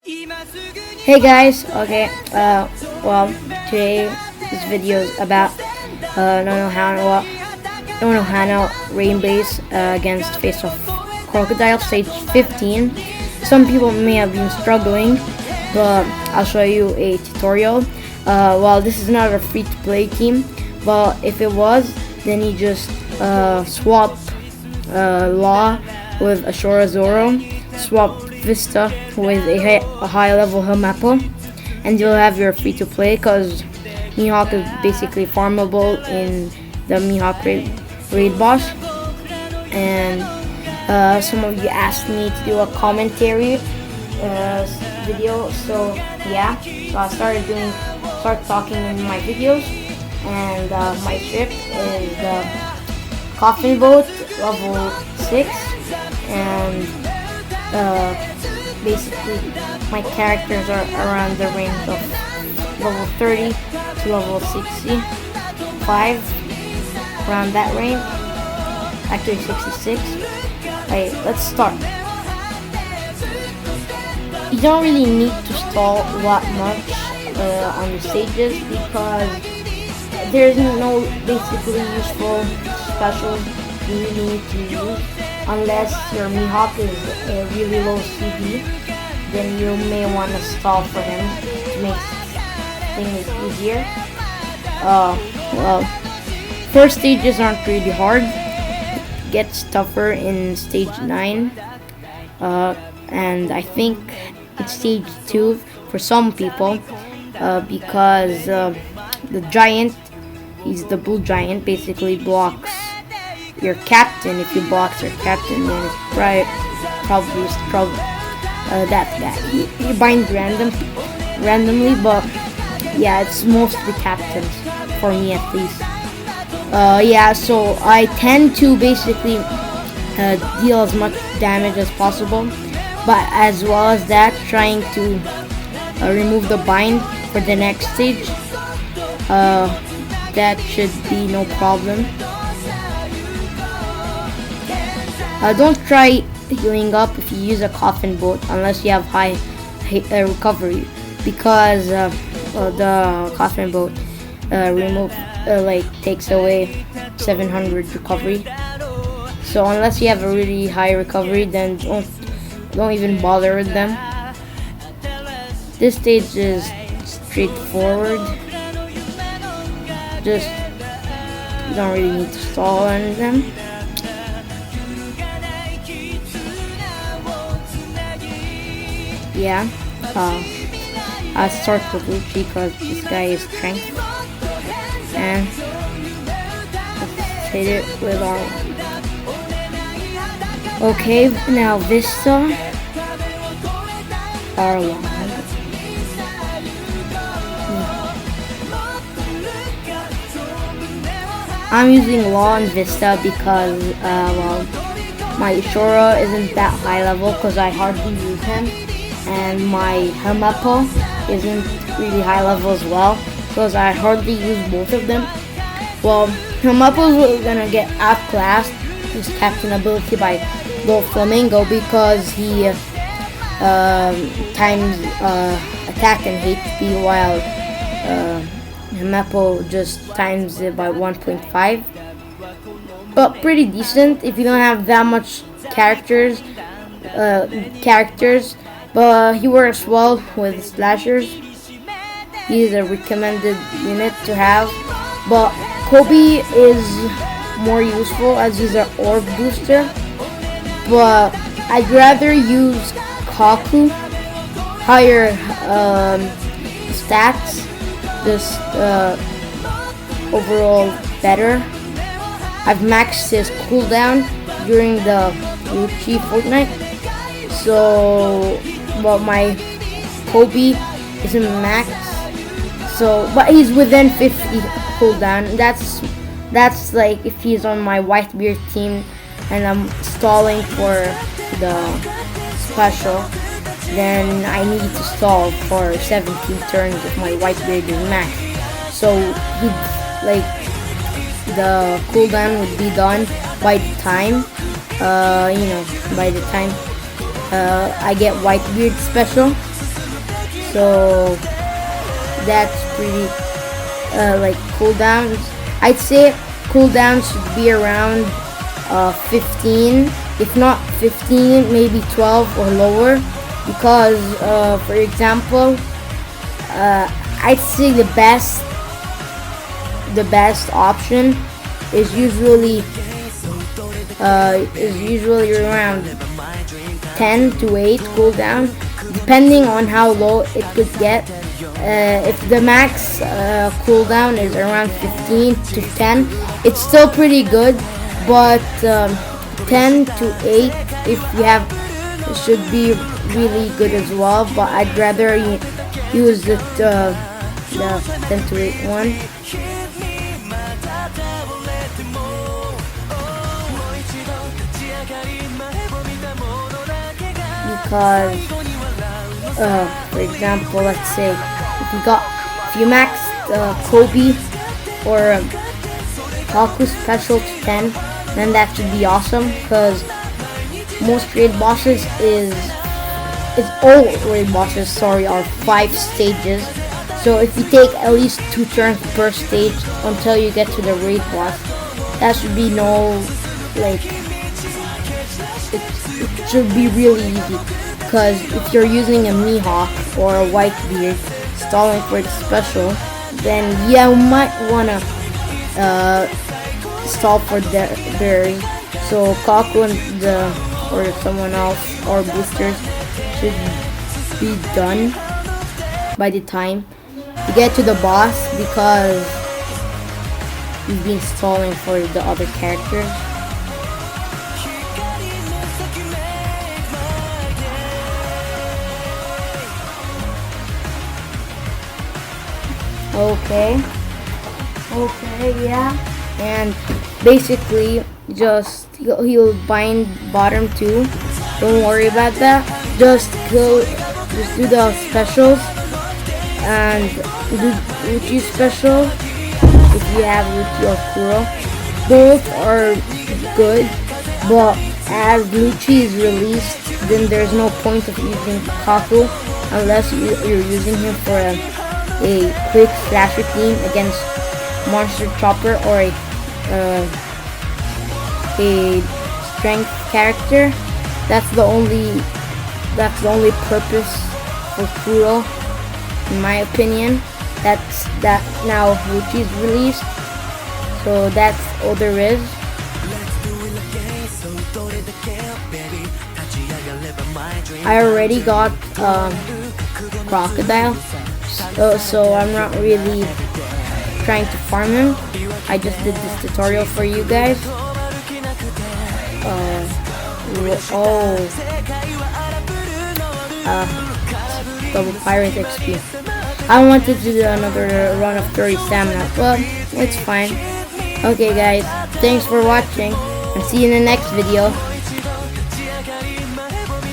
Hey guys, okay, well, today this video is about Nonohana Rain Base against Face of Crocodile stage 15. Some people may have been struggling, but I'll show you a tutorial. Well, this is not a free-to-play team, but if it was, then you just swap Law with Ashura Zoro, swap Vista with a high level Hamapo, and you'll have your free to play because Mihawk is basically farmable in the Mihawk raid boss. And some of you asked me to do a commentary video, so yeah, so I start talking in my videos, and my ship is the Coffin Boat level 6, and basically my characters are around the range of level 30 to level 65, around that range, actually 66. Alright, let's start. You don't really need to stall that much on the stages because there's no basically useful specials you really need to use. Unless your Mihawk is a really low CD, then you may want to stall for him to make things easier. Well, first stages aren't really hard. It gets tougher in stage 9, and I think it's stage 2 for some people, because the giant, he's the blue giant, basically blocks your captain. If you block your captain, then it's probably that bad. You bind randomly, but yeah, it's mostly captains for me at least. Yeah, so I tend to basically deal as much damage as possible, but as well as that, trying to remove the bind for the next stage. That should be no problem. Don't try healing up if you use a coffin boat unless you have high recovery, because the coffin boat takes away 700 recovery. So unless you have a really high recovery, then don't even bother with them. This stage is straightforward. Just you don't really need to stall on them. Yeah, I start with Lucci because this guy is strength, and let's hit it with our. Okay, now Vista, our long. I'm using Law and Vista because well, my Ishura isn't that high level because I hardly use him. And my Hamapo isn't really high level as well because I hardly use both of them. Well, Hamapo's gonna get outclassed his captain ability by Gold Flamingo because he times attack and HP, while Hamapo just times it by 1.5. But pretty decent if you don't have that much characters. But he works well with slashers. He's a recommended unit to have. But Kobe is more useful as he's an orb booster. But I'd rather use Kaku, higher stats, just overall better. I've maxed his cooldown during the Lucci Fortnite. So, well, my Kobe isn't max, so but he's within 50 cooldown. That's like if he's on my Whitebeard team and I'm stalling for the special, then I need to stall for 17 turns if my Whitebeard is max. So the cooldown would be done by the time by the time I get Whitebeard special. So that's pretty like cooldowns. I'd say cooldowns should be around 15, if not 15, maybe 12 or lower, because for example, I'd say the best option is usually around 10 to 8 cooldown, depending on how low it could get. If the max cooldown is around 15 to 10, it's still pretty good, but 10 to 8 if you have, it should be really good as well. But I'd rather use the 10 to 8 one. Because for example, let's say if you maxed Kobe or Kaku special to 10, then that should be awesome, because most raid bosses all raid bosses, sorry, are 5 stages. So if you take at least 2 turns per stage until you get to the raid boss, that should be it should be really easy. Because if you're using a Mihawk or a Whitebeard stalling for the special, then yeah, you might wanna stall for the berry. So Kaku and or someone else or boosters should be done by the time you get to the boss, because you've been stalling for the other characters. Okay, yeah. And basically, he'll bind bottom 2. Don't worry about that. Just do the specials and do Uchi special if you have Uchi or Kuro. Both are good, but as Uchi is released, then there's no point of using Kaku unless you're using him for a quick slasher team against Monster Chopper or a strength character. That's the only purpose for Kuro, in my opinion. That's that now Uchi's released, so that's all there is. I already got Crocodile, so I'm not really trying to farm him. I just did this tutorial for you guys. Double pirate XP. I wanted to do another run of 30 stamina, but it's fine. Okay guys, thanks for watching, and see you in the next video.